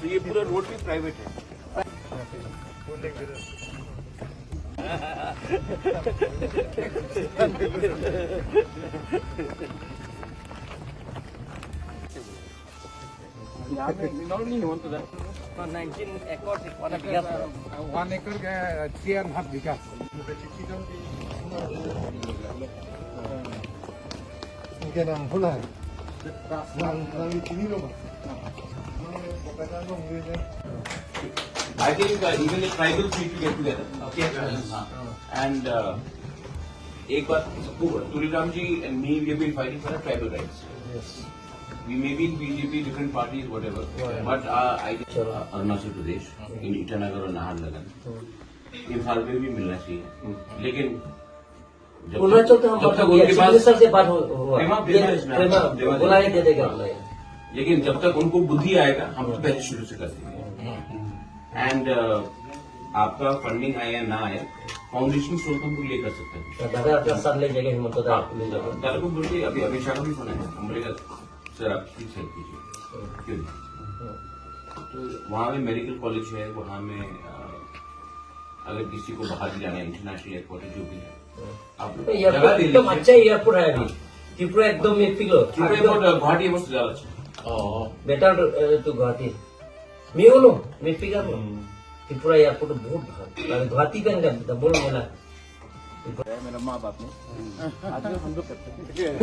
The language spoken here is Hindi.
तो ये पूरा रोड भी प्राइवेट है। नहीं होता 19 acres 1 acre के 3.5 बीघा 이게 난 몰라요. 난 비밀로 봐. I think even the tribals need to get together. Okay. And एक बात Turiram ji and me, we have been fighting for our tribal rights. Yes. We may be in BJP, different parties, whatever. But I think Arunachal Pradesh, in Itanagar और नाहरलगुन, इम्फाल में भी मिलना चाहिए. लेकिन जब तक उनके पास से बात हुआ बुलाए दे देगा। लेकिन जब तक उनको बुद्धि आएगा हम तो पहले शुरू से कर देंगे। एंड आपका फंडिंग आया ना आया, फाउंडेशन स्रोत हम ले कर सकते हैं। सर ले जाएगा हिम्मत को बोलते अभी अमित शाह का भी फोन है, हम बोलेगा सर आप प्लीज हेल्प कीजिए, क्यों नहीं। तो वहाँ में मेडिकल कॉलेज है, वहाँ में अगर किसी को बाहर भी जाना है, इंटरनेशनल एयरपोर्ट है, जो भी है एकदम अच्छा एयरपोर्ट है अभी त्रिपुरा एकदम गुवाहाटी मस्त ज्यादा अच्छा बेटर टू गुवाहाटी मैं बोलो मैं फिगर त्रिपुरा एयरपोर्ट बहुत भाग गुवाहाटी का बोल बोला मेरा माँ बाप ने आज हम लोग करते हैं।